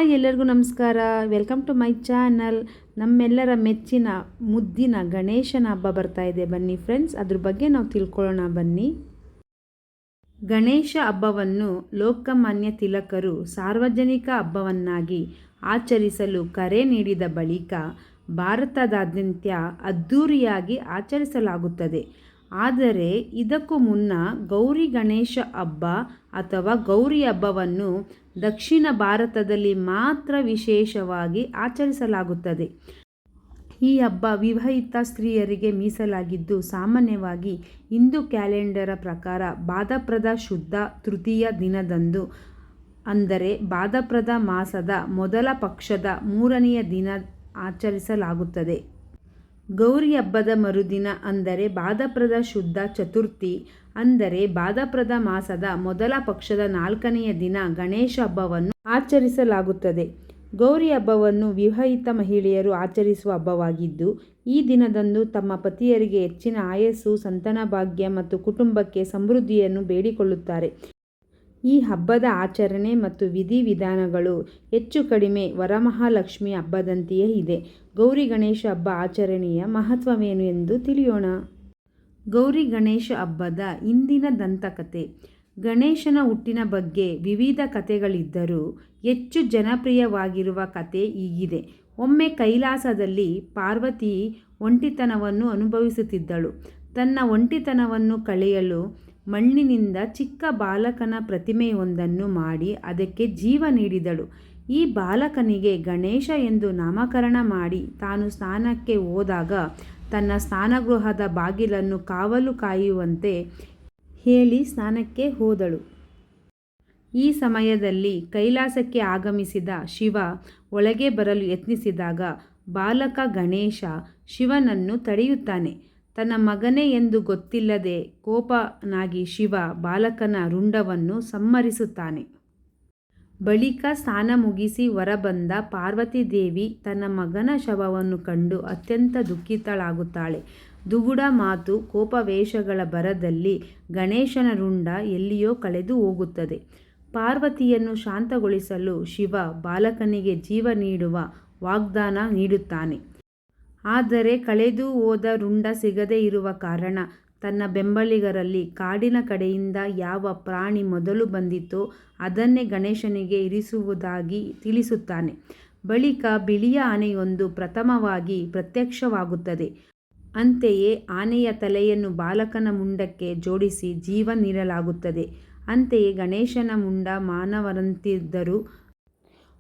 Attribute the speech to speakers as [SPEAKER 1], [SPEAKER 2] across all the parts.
[SPEAKER 1] Hi ಎಲ್ಲರಿಗೂ ನಮಸ್ಕಾರ. Welcome to my channel. ನಮ್ಮೆಲ್ಲರ ಮೆಚ್ಚಿನ ಮುದ್ದಿನ ಗಣೇಶನ ಹಬ್ಬ ಬರ್ತಾ ಇದೆ. ಬನ್ನಿ ಫ್ರೆಂಡ್ಸ್, ಅದ್ರ ಬಗ್ಗೆ ನಾವು ತಿಳ್ಕೊಳ್ಳೋಣ ಬನ್ನಿ. ಗಣೇಶ ಹಬ್ಬವನ್ನು ಲೋಕಮಾನ್ಯ ತಿಲಕರು ಸಾರ್ವಜನಿಕ ಹಬ್ಬವನ್ನಾಗಿ ಆಚರಿಸಲು ಕರೆ ನೀಡಿದ ಬಳಿಕ ಭಾರತದಾದ್ಯಂತ ಅದ್ಧೂರಿಯಾಗಿ ಆಚರಿಸಲಾಗುತ್ತದೆ. ಆದರೆ ಇದಕ್ಕೂ ಮುನ್ನ ಗೌರಿ ಗಣೇಶ ಹಬ್ಬ ಅಥವಾ ಗೌರಿ ಹಬ್ಬವನ್ನು ದಕ್ಷಿಣ ಭಾರತದಲ್ಲಿ ಮಾತ್ರ ವಿಶೇಷವಾಗಿ ಆಚರಿಸಲಾಗುತ್ತದೆ. ಈ ಹಬ್ಬ ವಿವಾಹಿತ ಸ್ತ್ರೀಯರಿಗೆ ಮೀಸಲಾಗಿದ್ದು, ಸಾಮಾನ್ಯವಾಗಿ ಹಿಂದೂ ಕ್ಯಾಲೆಂಡರ್ ಪ್ರಕಾರ ಭಾದ್ರಪದ ಶುದ್ಧ ತೃತೀಯ ದಿನದಂದು, ಅಂದರೆ ಭಾದ್ರಪದ ಮಾಸದ ಮೊದಲ ಪಕ್ಷದ 3ನೆಯ ದಿನ ಆಚರಿಸಲಾಗುತ್ತದೆ. ಗೌರಿ ಹಬ್ಬದ ಮರುದಿನ ಅಂದರೆ ಭಾದ್ರಪದ ಶುದ್ಧ ಚತುರ್ಥಿ, ಅಂದರೆ ಭಾದ್ರಪದ ಮಾಸದ ಮೊದಲ ಪಕ್ಷದ 4ನೆಯ ದಿನ ಗಣೇಶ ಹಬ್ಬವನ್ನು ಆಚರಿಸಲಾಗುತ್ತದೆ. ಗೌರಿ ಹಬ್ಬವನ್ನು ವಿವಾಹಿತ ಮಹಿಳೆಯರು ಆಚರಿಸುವ ಹಬ್ಬವಾಗಿದ್ದು, ಈ ದಿನದಂದು ತಮ್ಮ ಪತಿಯರಿಗೆ ಹೆಚ್ಚಿನ ಆಯಸ್ಸು, ಸಂತಾನಭಾಗ್ಯ ಮತ್ತು ಕುಟುಂಬಕ್ಕೆ ಸಮೃದ್ಧಿಯನ್ನು ಬೇಡಿಕೊಳ್ಳುತ್ತಾರೆ. ಈ ಹಬ್ಬದ ಆಚರಣೆ ಮತ್ತು ವಿಧಿವಿಧಾನಗಳು ಹೆಚ್ಚು ಕಡಿಮೆ ವರಮಹಾಲಕ್ಷ್ಮಿ ಹಬ್ಬದಂತೆಯೇ ಇದೆ. ಗೌರಿ ಗಣೇಶ ಹಬ್ಬ ಆಚರಣೆಯ ಮಹತ್ವವೇನು ಎಂದು ತಿಳಿಯೋಣ. ಗೌರಿ ಗಣೇಶ ಹಬ್ಬದ ಹಿಂದಿನ ದಂತಕಥೆ. ಗಣೇಶನ ಹುಟ್ಟಿನ ಬಗ್ಗೆ ವಿವಿಧ ಕಥೆಗಳಿದ್ದರೂ ಹೆಚ್ಚು ಜನಪ್ರಿಯವಾಗಿರುವ ಕಥೆ ಹೀಗಿದೆ. ಒಮ್ಮೆ ಕೈಲಾಸದಲ್ಲಿ ಪಾರ್ವತಿ ಒಂಟಿತನವನ್ನು ಅನುಭವಿಸುತ್ತಿದ್ದಳು. ತನ್ನ ಒಂಟಿತನವನ್ನು ಕಳೆಯಲು ಮಣ್ಣಿನಿಂದ ಚಿಕ್ಕ ಬಾಲಕನ ಪ್ರತಿಮೆಯೊಂದನ್ನು ಮಾಡಿ ಅದಕ್ಕೆ ಜೀವ ನೀಡಿದಳು. ಈ ಬಾಲಕನಿಗೆ ಗಣೇಶ ಎಂದು ನಾಮಕರಣ ಮಾಡಿ ತಾನು ಸ್ನಾನಕ್ಕೆ ಹೋದಾಗ ತನ್ನ ಸ್ನಾನಗೃಹದ ಬಾಗಿಲನ್ನು ಕಾವಲು ಕಾಯುವಂತೆ ಹೇಳಿ ಸ್ನಾನಕ್ಕೆ ಹೋದಳು. ಈ ಸಮಯದಲ್ಲಿ ಕೈಲಾಸಕ್ಕೆ ಆಗಮಿಸಿದ ಶಿವ ಒಳಗೆ ಬರಲು ಯತ್ನಿಸಿದಾಗ ಬಾಲಕ ಗಣೇಶ ಶಿವನನ್ನು ತಡೆಯುತ್ತಾನೆ. ತನ್ನ ಮಗನೇ ಎಂದು ಗೊತ್ತಿಲ್ಲದೆ ಕೋಪನಾಗಿ ಶಿವ ಬಾಲಕನ ರುಂಡವನ್ನು ಸಂಹರಿಸುತ್ತಾನೆ. ಬಳಿಕ ಸ್ನಾನ ಮುಗಿಸಿ ಹೊರಬಂದ ಪಾರ್ವತೀದೇವಿ ತನ್ನ ಮಗನ ಶವವನ್ನು ಕಂಡು ಅತ್ಯಂತ ದುಃಖಿತಳಾಗುತ್ತಾಳೆ. ದುಗುಡ ಮಾತು, ಕೋಪವೇಷಗಳ ಭರದಲ್ಲಿ ಗಣೇಶನ ರುಂಡ ಎಲ್ಲಿಯೋ ಕಳೆದು ಹೋಗುತ್ತದೆ. ಪಾರ್ವತಿಯನ್ನು ಶಾಂತಗೊಳಿಸಲು ಶಿವ ಬಾಲಕನಿಗೆ ಜೀವ ನೀಡುವ ವಾಗ್ದಾನ ನೀಡುತ್ತಾನೆ. ಆದರೆ ಕಳೆದು ಹೋದ ರುಂಡ ಸಿಗದೇ ಇರುವ ಕಾರಣ ತನ್ನ ಬೆಂಬಲಿಗರಲ್ಲಿ ಕಾಡಿನ ಕಡೆಯಿಂದ ಯಾವ ಪ್ರಾಣಿ ಮೊದಲು ಬಂದಿತೋ ಅದನ್ನೇ ಗಣೇಶನಿಗೆ ಇರಿಸುವುದಾಗಿ ತಿಳಿಸುತ್ತಾನೆ. ಬಳಿಕ ಬಿಳಿಯ ಆನೆಯೊಂದು ಪ್ರಥಮವಾಗಿ ಪ್ರತ್ಯಕ್ಷವಾಗುತ್ತದೆ. ಅಂತೆಯೇ ಆನೆಯ ತಲೆಯನ್ನು ಬಾಲಕನ ಮುಂಡಕ್ಕೆ ಜೋಡಿಸಿ ಜೀವ ನೀಡಲಾಗುತ್ತದೆ. ಅಂತೆಯೇ ಗಣೇಶನ ಮುಂಡ ಮಾನವರಂತಿದ್ದರೂ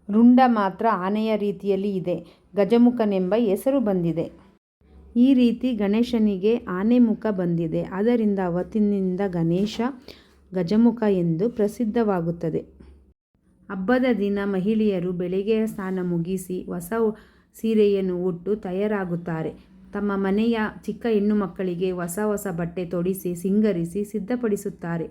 [SPEAKER 1] ರುಂಡ ಮಾತ್ರ ಆನೆಯ ರೀತಿಯಲ್ಲಿ ಇದೆ. ಗಜಮುಖನೆಂಬ ಹೆಸರು ಬಂದಿದೆ. ಈ ರೀತಿ ಗಣೇಶನಿಗೆ ಆನೆ ಮುಖ ಬಂದಿದೆ. ಆದ್ದರಿಂದ ಅವತ್ತಿನಿಂದ ಗಣೇಶ ಗಜಮುಖ ಎಂದು ಪ್ರಸಿದ್ಧವಾಗುತ್ತದೆ. ಹಬ್ಬದ ದಿನ ಮಹಿಳೆಯರು ಬೆಳಗ್ಗೆ ಸ್ನಾನ ಮುಗಿಸಿ ಹೊಸ ಸೀರೆಯನ್ನು ಉಟ್ಟು ತಯಾರಾಗುತ್ತಾರೆ. ತಮ್ಮ ಮನೆಯ ಚಿಕ್ಕ ಹೆಣ್ಣು ಮಕ್ಕಳಿಗೆ ಹೊಸ ಬಟ್ಟೆ ತೊಡಿಸಿ ಸಿಂಗರಿಸಿ ಸಿದ್ಧಪಡಿಸುತ್ತಾರೆ.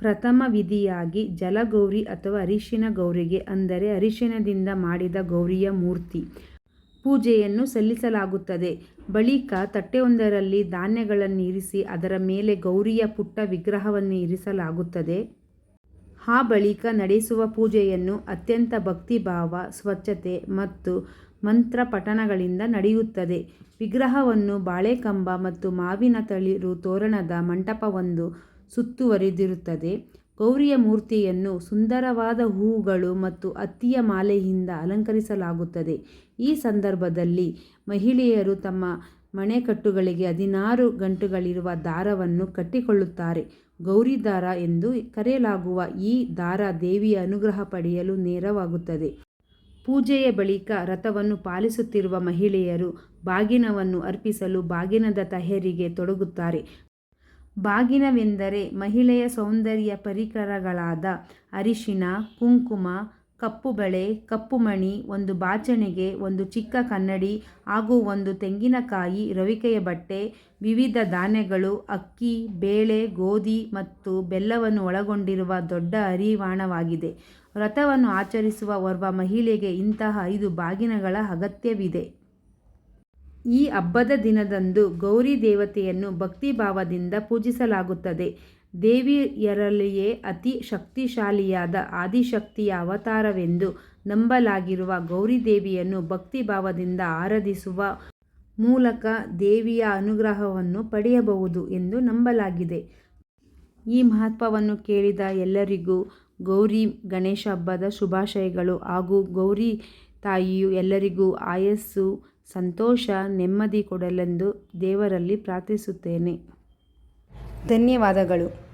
[SPEAKER 1] ಪ್ರಥಮ ವಿಧಿಯಾಗಿ ಜಲಗೌರಿ ಅಥವಾ ಅರಿಶಿನ ಗೌರಿಗೆ, ಅಂದರೆ ಅರಿಶಿನದಿಂದ ಮಾಡಿದ ಗೌರಿಯ ಮೂರ್ತಿ ಪೂಜೆಯನ್ನು ಸಲ್ಲಿಸಲಾಗುತ್ತದೆ. ಬಳಿಕ ತಟ್ಟೆಯೊಂದರಲ್ಲಿ ಧಾನ್ಯಗಳನ್ನು ಇರಿಸಿ ಅದರ ಮೇಲೆ ಗೌರಿಯ ಪುಟ್ಟ ವಿಗ್ರಹವನ್ನು ಇರಿಸಲಾಗುತ್ತದೆ. ಆ ಬಳಿಕ ನಡೆಸುವ ಪೂಜೆಯನ್ನು ಅತ್ಯಂತ ಭಕ್ತಿಭಾವ, ಸ್ವಚ್ಛತೆ ಮತ್ತು ಮಂತ್ರ ಪಠಣಗಳಿಂದ ನಡೆಯುತ್ತದೆ. ವಿಗ್ರಹವನ್ನು ಬಾಳೆಕಂಬ ಮತ್ತು ಮಾವಿನ ತಳಿರು ತೋರಣದ ಮಂಟಪವೊಂದು ಸುತ್ತುವರಿದಿರುತ್ತದೆ. ಗೌರಿಯ ಮೂರ್ತಿಯನ್ನು ಸುಂದರವಾದ ಹೂವುಗಳು ಮತ್ತು ಹತ್ತಿಯ ಮಾಲೆಯಿಂದ ಅಲಂಕರಿಸಲಾಗುತ್ತದೆ. ಈ ಸಂದರ್ಭದಲ್ಲಿ ಮಹಿಳೆಯರು ತಮ್ಮ ಮಣೆಕಟ್ಟುಗಳಿಗೆ 16 ಗಂಟುಗಳಿರುವ ದಾರವನ್ನು ಕಟ್ಟಿಕೊಳ್ಳುತ್ತಾರೆ. ಗೌರಿ ದಾರ ಎಂದು ಕರೆಯಲಾಗುವ ಈ ದಾರ ದೇವಿಯ ಅನುಗ್ರಹ ಪಡೆಯಲು ನೆರವಾಗುತ್ತದೆ. ಪೂಜೆಯ ಬಳಿಕ ರಥವನ್ನು ಪಾಲಿಸುತ್ತಿರುವ ಮಹಿಳೆಯರು ಬಾಗಿನವನ್ನು ಅರ್ಪಿಸಲು ಬಾಗಿನದ ತಯಾರಿಗೆ ತೊಡಗುತ್ತಾರೆ. ಬಾಗಿನವೆಂದರೆ ಮಹಿಳೆಯ ಸೌಂದರ್ಯ ಪರಿಕರಗಳಾದ ಅರಿಶಿನ, ಕುಂಕುಮ, ಕಪ್ಪು ಬಳೆ, ಕಪ್ಪು ಮಣಿ, ಒಂದು ಬಾಚಣಿಗೆ, ಒಂದು ಚಿಕ್ಕ ಕನ್ನಡಿ ಹಾಗೂ ಒಂದು ತೆಂಗಿನಕಾಯಿ, ರವಿಕೆಯ ಬಟ್ಟೆ, ವಿವಿಧ ಧಾನ್ಯಗಳು, ಅಕ್ಕಿ, ಬೇಳೆ, ಗೋಧಿ ಮತ್ತು ಬೆಲ್ಲವನ್ನು ಒಳಗೊಂಡಿರುವ ದೊಡ್ಡ ಹರಿವಾಣವಾಗಿದೆ. ವ್ರತವನ್ನು ಆಚರಿಸುವ ಓರ್ವ ಮಹಿಳೆಗೆ ಇಂತಹ 5 ಬಾಗಿನಗಳ ಅಗತ್ಯವಿದೆ. ಈ ಹಬ್ಬದ ದಿನದಂದು ಗೌರಿ ದೇವತೆಯನ್ನು ಭಕ್ತಿಭಾವದಿಂದ ಪೂಜಿಸಲಾಗುತ್ತದೆ. ದೇವಿಯರಲ್ಲಿಯೇ ಅತಿ ಶಕ್ತಿಶಾಲಿಯಾದ ಆದಿಶಕ್ತಿಯ ಅವತಾರವೆಂದು ನಂಬಲಾಗಿರುವ ಗೌರಿದೇವಿಯನ್ನು ಭಕ್ತಿಭಾವದಿಂದ ಆರಾಧಿಸುವ ಮೂಲಕ ದೇವಿಯ ಅನುಗ್ರಹವನ್ನು ಪಡೆಯಬಹುದು ಎಂದು ನಂಬಲಾಗಿದೆ. ಈ ಮಹತ್ವವನ್ನು ಕೇಳಿದ ಎಲ್ಲರಿಗೂ ಗೌರಿ ಗಣೇಶ ಹಬ್ಬದ ಶುಭಾಶಯಗಳು ಹಾಗೂ ಗೌರಿ ತಾಯಿಯು ಎಲ್ಲರಿಗೂ ಆಯಸ್ಸು, ಸಂತೋಷ, ನೆಮ್ಮದಿ ಕೊಡಲೆಂದು ದೇವರಲ್ಲಿ ಪ್ರಾರ್ಥಿಸುತ್ತೇನೆ. ಧನ್ಯವಾದಗಳು.